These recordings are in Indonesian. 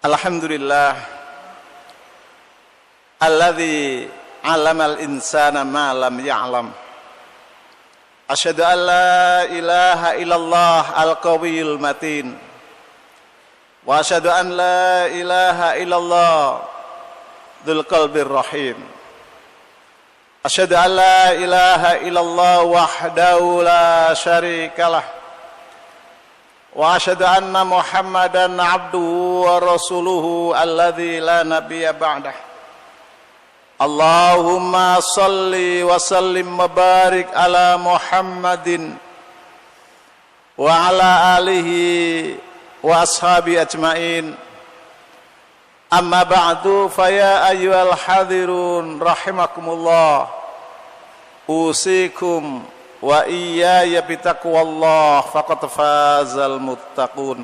Alhamdulillah alladzi 'allamal insana ma lam ya'lam. Asyhadu an la ilaha illallah al-qawiyyul matin. Wa asyhadu an la ilaha illallah dzul qalbir rahim. Asyhadu an la ilaha illallah wahdahu la syarikalah. Wa asyhadu anna Muhammadan abduhu wa rasuluhu alladzi la nabiyya ba'dah. Allahumma salli wa sallim wa barik ala Muhammadin wa ala alihi wa ashabi ajmain. Amma ba'du fa ya ayyuhal hadirun rahimakumullah. Usikum wa iyaya bitaqwallah faqad fazal muttaqun.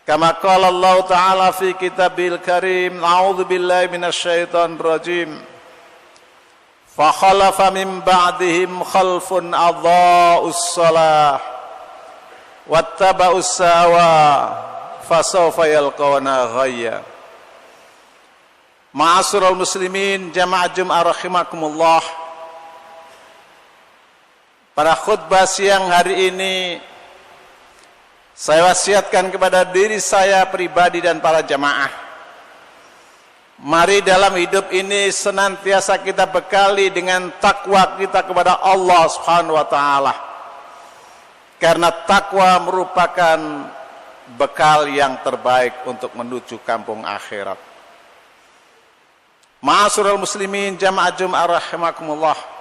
Kama qala Allah Ta'ala fi kitabil karim, a'udzu billahi minasyaitonir rajim. Fa khalafa min ba'dihim khalfun adha'us shalah wattaba'us sawa fasawfa yalqawna ghayya. Ma'asyiral muslimin jamaah Jumat rahimakumullah. Pada khutbah siang hari ini saya wasiatkan kepada diri saya pribadi dan para jamaah, mari dalam hidup ini senantiasa kita bekali dengan takwa kita kepada Allah Subhanahu wa taala. Karena takwa merupakan bekal yang terbaik untuk menuju kampung akhirat. Ma'asyiral muslimin jamaah Jumat rahimakumullah.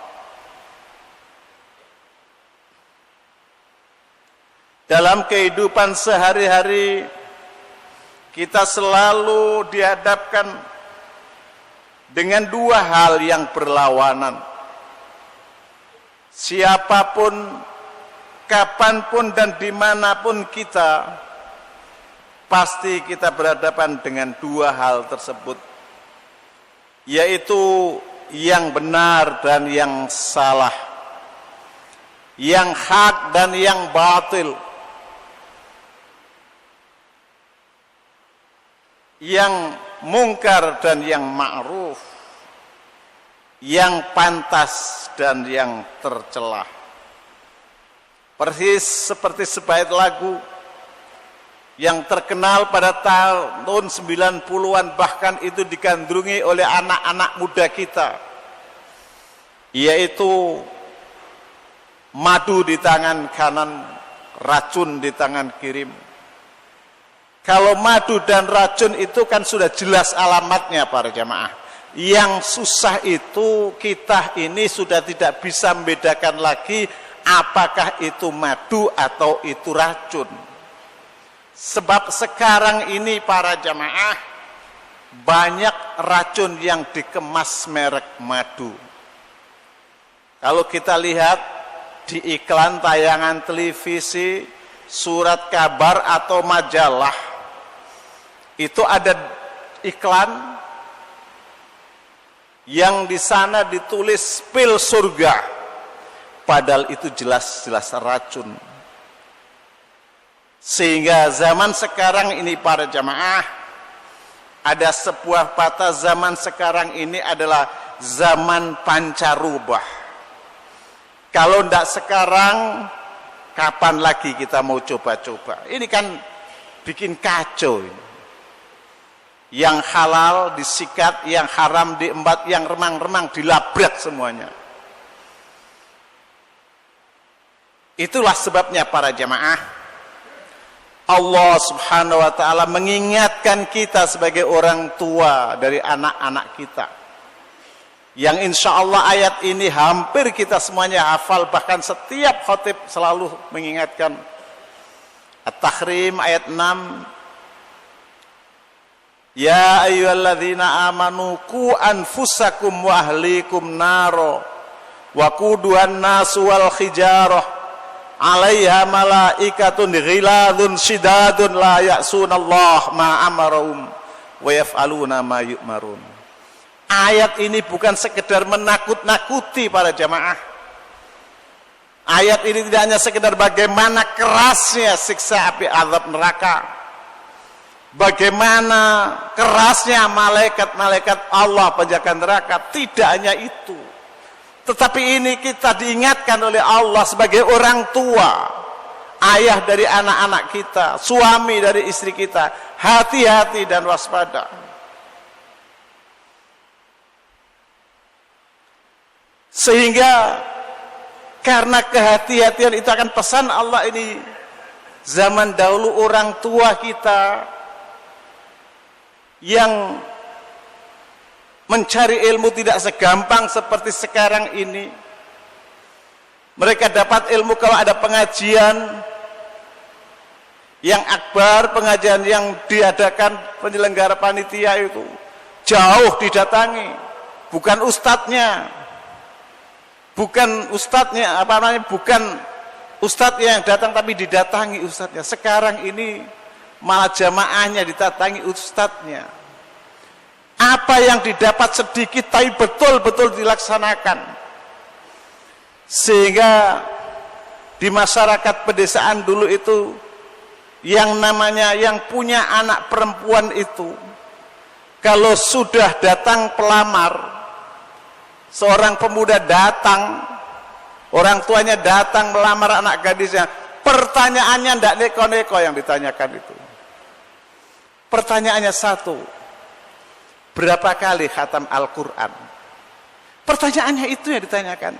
Dalam kehidupan sehari-hari kita selalu dihadapkan dengan dua hal yang berlawanan. Siapapun, kapanpun dan dimanapun kita, pasti kita berhadapan dengan dua hal tersebut, yaitu yang benar dan yang salah, yang hak dan yang batil, yang mungkar dan yang ma'ruf, yang pantas dan yang tercelah. Persis seperti sebaik lagu yang terkenal pada tahun 90-an, bahkan itu digandrungi oleh anak-anak muda kita, yaitu madu di tangan kanan, racun di tangan kiri. Kalau madu dan racun itu kan sudah jelas alamatnya para jamaah. Yang susah itu kita ini sudah tidak bisa membedakan lagi apakah itu madu atau itu racun. Sebab sekarang ini para jamaah banyak racun yang dikemas merek madu. Kalau kita lihat di iklan tayangan televisi, surat kabar atau majalah, itu ada iklan yang di sana ditulis pil surga, padahal itu jelas-jelas racun. Sehingga zaman sekarang ini para jamaah, ada sebuah patah zaman sekarang ini adalah zaman pancarubah. Kalau tidak sekarang, kapan lagi kita mau coba-coba? Ini kan bikin kacau ini. Yang halal disikat, yang haram diembat, yang remang-remang dilabrak semuanya. Itulah sebabnya para jamaah, Allah Subhanahu wa taala mengingatkan kita sebagai orang tua dari anak-anak kita, yang insya Allah ayat ini hampir kita semuanya hafal, bahkan setiap khatib selalu mengingatkan. At-Tahrim ayat 6, ya ayyuhalladzina amanu qu anfusakum wa ahlikum naro wa quduhan nasu wal hijarah 'alaiha malaikatun ghiladun shidadun la ya'sunallaha ma amarahum wa yaf'aluna ma yu'marun. Ayat ini bukan sekedar menakut-nakuti para jamaah. Ayat ini tidak hanya sekedar bagaimana kerasnya siksa api azab neraka, bagaimana kerasnya malaikat-malaikat Allah penjaga neraka. Tidak hanya itu, tetapi ini kita diingatkan oleh Allah sebagai orang tua, ayah dari anak-anak kita, suami dari istri kita. Hati-hati dan waspada. Sehingga karena kehati-hatian itu akan pesan Allah ini, zaman dahulu orang tua kita yang mencari ilmu tidak segampang seperti sekarang ini. Mereka dapat ilmu kalau ada pengajian yang akbar, pengajian yang diadakan penyelenggara panitia itu jauh didatangi, bukan ustadznya, bukan ustadznya yang datang, tapi didatangi ustadznya. Sekarang ini malah jamaahnya didatangi ustadznya. Apa yang didapat sedikit tapi betul-betul dilaksanakan, sehingga di masyarakat pedesaan dulu itu yang namanya yang punya anak perempuan itu, kalau sudah datang pelamar, seorang pemuda datang, orang tuanya datang melamar anak gadisnya, pertanyaannya tidak neko-neko yang ditanyakan itu. Pertanyaannya satu, berapa kali khatam Al-Quran? Pertanyaannya itu yang ditanyakan.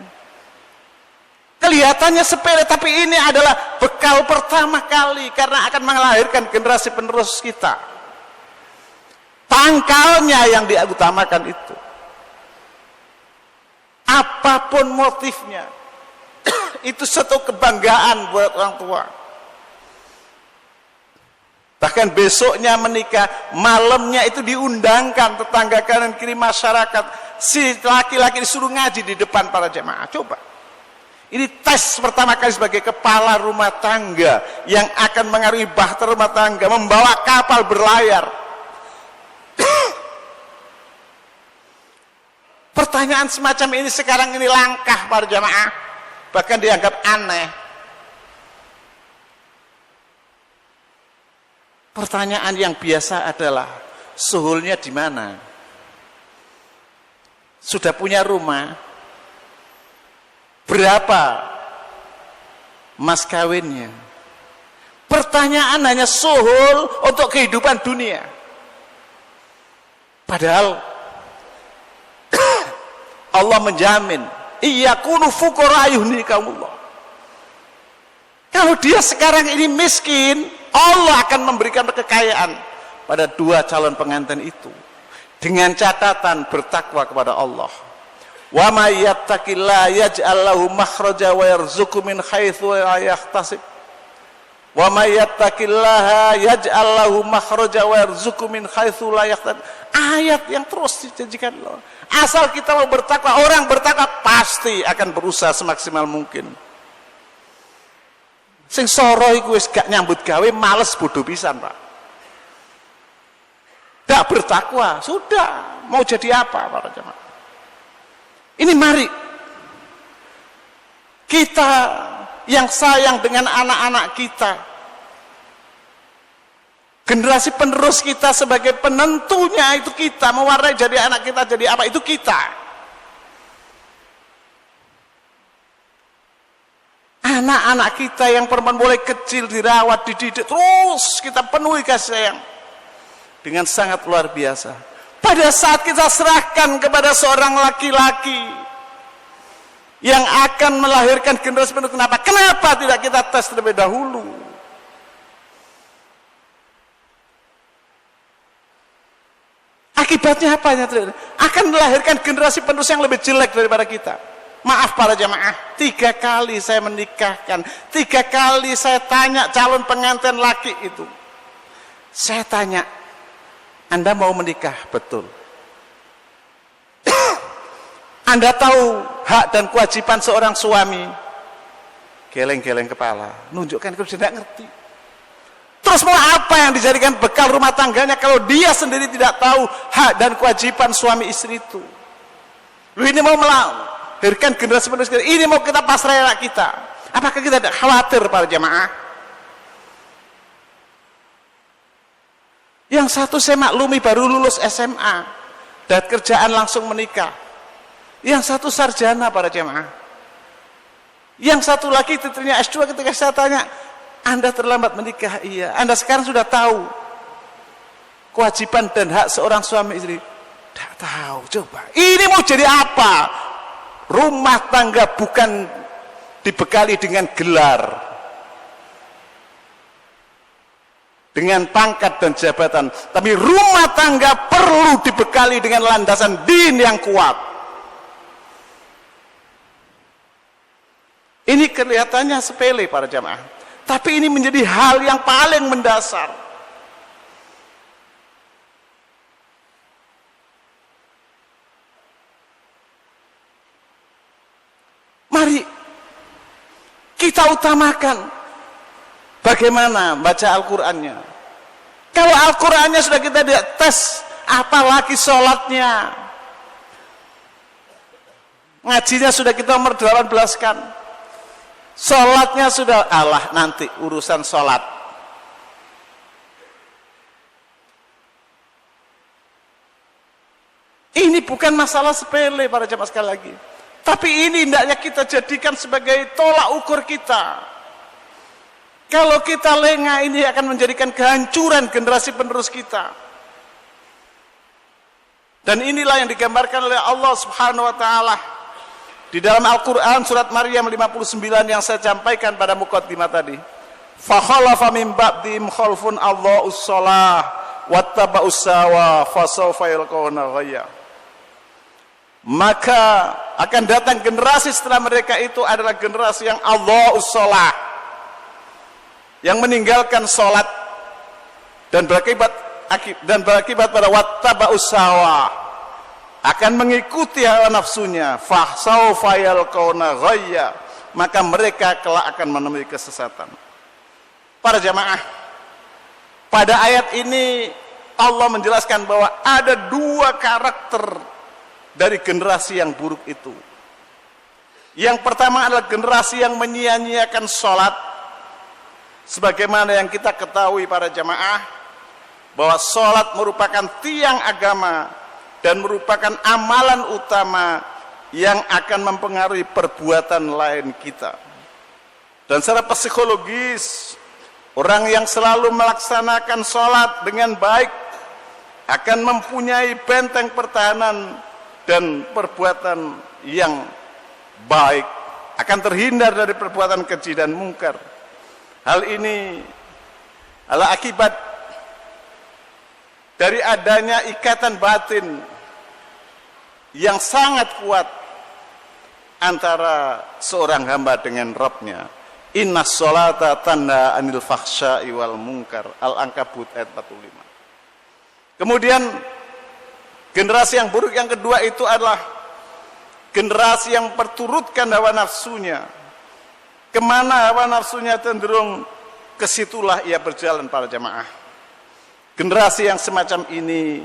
Kelihatannya sepele, tapi ini adalah bekal pertama kali, karena akan melahirkan generasi penerus kita. Pangkalnya yang diutamakan itu. Apapun motifnya, itu satu kebanggaan buat orang tua. Bahkan besoknya menikah, malamnya itu diundangkan tetangga kanan kiri masyarakat. Si laki-laki disuruh ngaji di depan para jemaah. Coba. Ini tes pertama kali sebagai kepala rumah tangga yang akan mengaruhi bahtera rumah tangga, membawa kapal berlayar. Pertanyaan semacam ini sekarang ini langkah para jemaah, bahkan dianggap aneh. Pertanyaan yang biasa adalah, suhulnya di mana? Sudah punya rumah? Berapa mas kawinnya? Pertanyaan hanya suhul untuk kehidupan dunia. Padahal Allah menjamin, iyakunu fuqara yuhnikumullah. Kalau dia sekarang ini miskin, Allah akan memberikan kekayaan pada dua calon pengantin itu, dengan catatan bertakwa kepada Allah. Wa may yattaqillaha yaj'al lahu makhraja wa yarzuqhu min haitsu la yahtasib. Wa may yattaqillaha yaj'al lahu makhraja wa yarzuqhu min haitsu la yahtasib. Ayat yang terus dijanjikan Allah. Asal kita mau bertakwa, orang bertakwa pasti akan berusaha semaksimal mungkin. Sing soro iku wis gak nyambut gawe, males bodoh pisan, Pak. Gak bertakwa, sudah mau jadi apa para jemaah? Ini mari kita yang sayang dengan anak-anak kita, generasi penerus kita, sebagai penentunya itu kita, mewarnai jadi anak kita jadi apa itu kita. Anak-anak kita yang perempuan mulai kecil dirawat, dididik, terus kita penuhi kasih sayang dengan sangat luar biasa. Pada saat kita serahkan kepada seorang laki-laki yang akan melahirkan generasi penerus, kenapa tidak kita tes terlebih dahulu? Akibatnya apa? Akan melahirkan generasi penerus yang lebih jelek daripada kita. Maaf para jamaah, 3 kali saya menikahkan, 3 kali saya tanya calon pengantin laki itu. Saya tanya, Anda mau menikah? Betul. Anda tahu hak dan kewajiban seorang suami? Geleng-geleng kepala, nunjukkan kalau dia tidak ngerti. Terus mau apa yang dijadikan bekal rumah tangganya kalau dia sendiri tidak tahu hak dan kewajiban suami istri itu? Lu ini mau melahirkan generasi penerus, ini mau kita pasrah anak kita. Apakah kita tidak khawatir para jamaah? Yang satu saya maklumi baru lulus SMA dan kerjaan langsung menikah. Yang satu sarjana para jemaah. Yang satu lagi titirnya S2. Ketika saya tanya, Anda terlambat menikah? Iya. Anda sekarang sudah tahu kewajiban dan hak seorang suami istri? Tidak tahu. Coba ini mau jadi apa? Rumah tangga bukan dibekali dengan gelar, dengan pangkat dan jabatan, tapi rumah tangga perlu dibekali dengan landasan din yang kuat. Ini kelihatannya sepele para jamaah, tapi ini menjadi hal yang paling mendasar. Mari kita utamakan bagaimana baca Al-Qurannya. Kalau Al-Qurannya sudah kita tidak tes, apalagi sholatnya. Ngajinya sudah kita nomor 18 kan. Sholatnya sudah, Allah nanti urusan sholat. Ini bukan masalah sepele para jemaah sekali lagi. Tapi ini hendaknya kita jadikan sebagai tolak ukur kita. Kalau kita lengah, ini akan menjadikan kehancuran generasi penerus kita. Dan inilah yang digambarkan oleh Allah Subhanahu wa taala di dalam Al-Qur'an surat Maryam 59 yang saya sampaikan pada muqaddimah tadi. Fa khalafa min ba'dihim khalfun adha'us shalah wattaba'us hawa fasawfa yalqawna ghayya. Maka akan datang generasi setelah mereka itu adalah generasi yang adha'us shalah, yang meninggalkan sholat dan berakibat pada wattaba'us hawa, akan mengikuti hawa nafsunya, fahsaufa yalqawna ghayya, maka mereka kelak akan menemui kesesatan. Para jamaah, pada ayat ini Allah menjelaskan bahwa ada dua karakter dari generasi yang buruk itu. Yang pertama adalah generasi yang menyia-nyiakan sholat. Sebagaimana yang kita ketahui para jamaah, bahwa sholat merupakan tiang agama dan merupakan amalan utama yang akan mempengaruhi perbuatan lain kita. Dan secara psikologis, orang yang selalu melaksanakan sholat dengan baik akan mempunyai benteng pertahanan dan perbuatan yang baik, akan terhindar dari perbuatan keji dan mungkar. Hal ini adalah akibat dari adanya ikatan batin yang sangat kuat antara seorang hamba dengan Rabbnya. Inna sholata tanha anil fakhsya'i wal munkar. Al-Ankabut ayat 45. Kemudian generasi yang buruk yang kedua itu adalah generasi yang perturutkan hawa nafsunya. Kemana hawa nafsunya cenderung, kesitulah ia berjalan para jamaah. Generasi yang semacam ini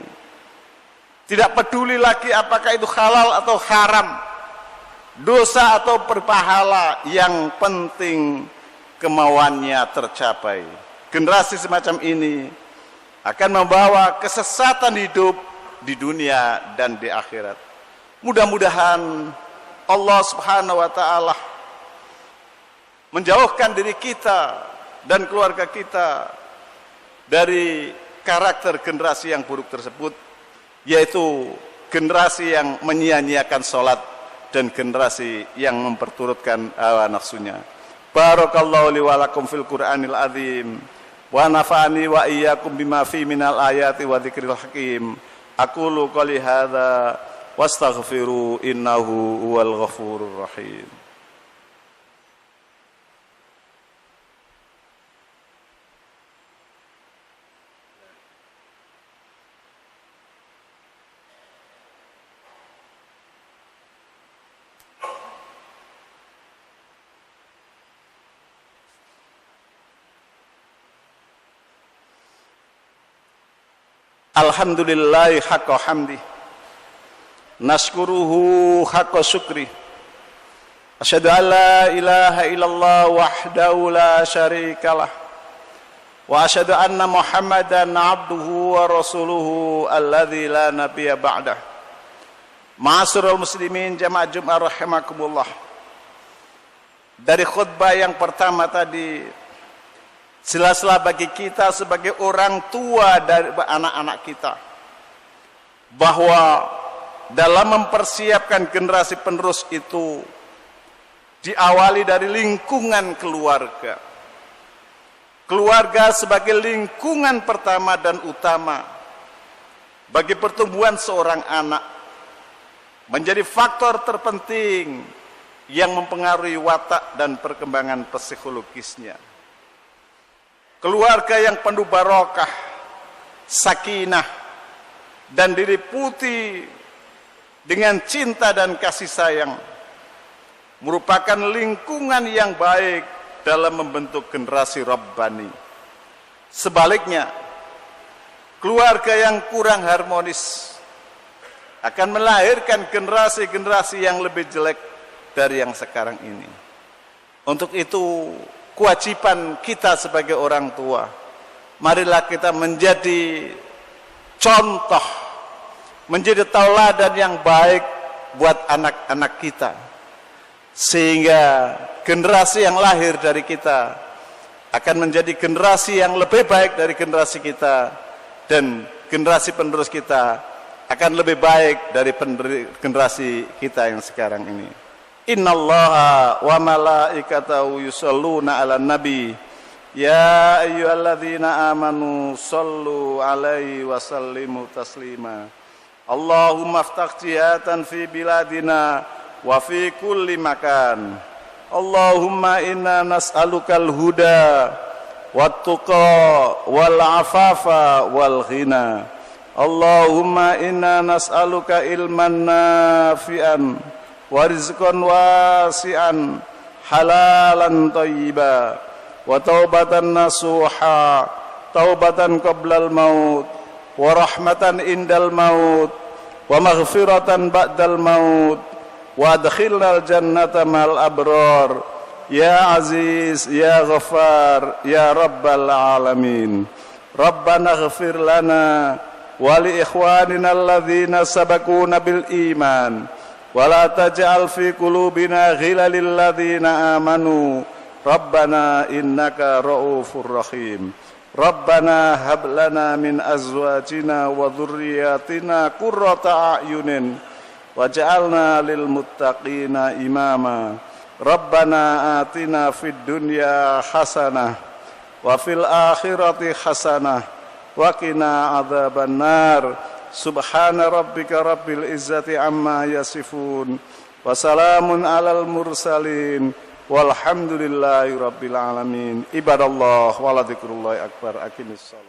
tidak peduli lagi apakah itu halal atau haram, dosa atau berpahala, yang penting kemauannya tercapai. Generasi semacam ini akan membawa kesesatan hidup di dunia dan di akhirat. Mudah-mudahan Allah Subhanahu wa taala menjauhkan diri kita dan keluarga kita dari karakter generasi yang buruk tersebut, yaitu generasi yang menyia-nyiakan sholat dan generasi yang memperturutkan hawa nafsunya. Barakallahu li wa lakum fil Qur'anil azim wa nafa'ani wa iyyakum bima fi minal ayati wa dzikril hakim. Aqulu qouli hadza wastaghfiru innahu huwal ghafurur rahim. Alhamdulillahi haqqa hamdi, nashkuruhu haqqa syukri, asyhadu an la ilaha illallah wahdahu la syarikalah, وأشهد أن محمدا عبده ورسوله الذي لا نبي بعده. Ma'asyiral muslimin jamaah Jumat rahimakumullah. Dari khutbah yang pertama tadi, jelaslah bagi kita sebagai orang tua dari anak-anak kita bahwa dalam mempersiapkan generasi penerus itu diawali dari lingkungan keluarga. Keluarga sebagai lingkungan pertama dan utama bagi pertumbuhan seorang anak menjadi faktor terpenting yang mempengaruhi watak dan perkembangan psikologisnya. Keluarga yang penuh barokah, sakinah, dan diliputi dengan cinta dan kasih sayang merupakan lingkungan yang baik dalam membentuk generasi Rabbani. Sebaliknya, keluarga yang kurang harmonis akan melahirkan generasi-generasi yang lebih jelek dari yang sekarang ini. Untuk itu, kewajiban kita sebagai orang tua, marilah kita menjadi contoh, menjadi tauladan yang baik buat anak-anak kita, sehingga generasi yang lahir dari kita akan menjadi generasi yang lebih baik dari generasi kita, dan generasi penerus kita akan lebih baik dari generasi kita yang sekarang ini. Innallaha wa malaikatahu yusholluna 'alan nabi ya ayyuhalladzina amanu shollu 'alaihi wa sallimu taslima. Allahumma aftah jihatan fi biladina wa fi kulli makan. Allahumma inna nas'alukal huda wat tuqa wal afafa wal ghina. Allahumma inna nas'aluka ilman nafi'an wa rizqan wasi'an halalan thayyiba wa taubatan nasuha, taubatan qablal maut wa rahmatan indal maut wa maghfiratan ba'dal maut wa adkhilnal jannata mal abrar ya aziz ya ghafar ya rabbal alamin. Rabbana ighfir lana wa li ikhwanina alladhina sabaquna bil iman wa la taj'al fi qulubina ghillan lil ladzina amanu Rabbana innaka ra'ufur rahim. Rabbana hab lana min azwajina wa dhurriyyatina qurrata a'yunin waj'alna lil muttaqina imama. Rabbana atina fid dunya hasanah wa fil akhirati hasanah wa qina adzabannar. Subhana rabbika rabbil izzati amma yasifun wa salamun alal mursalin walhamdulillahi rabbil alamin. Ibadallah wa la dzikrullahi akbar. Aqimissalam.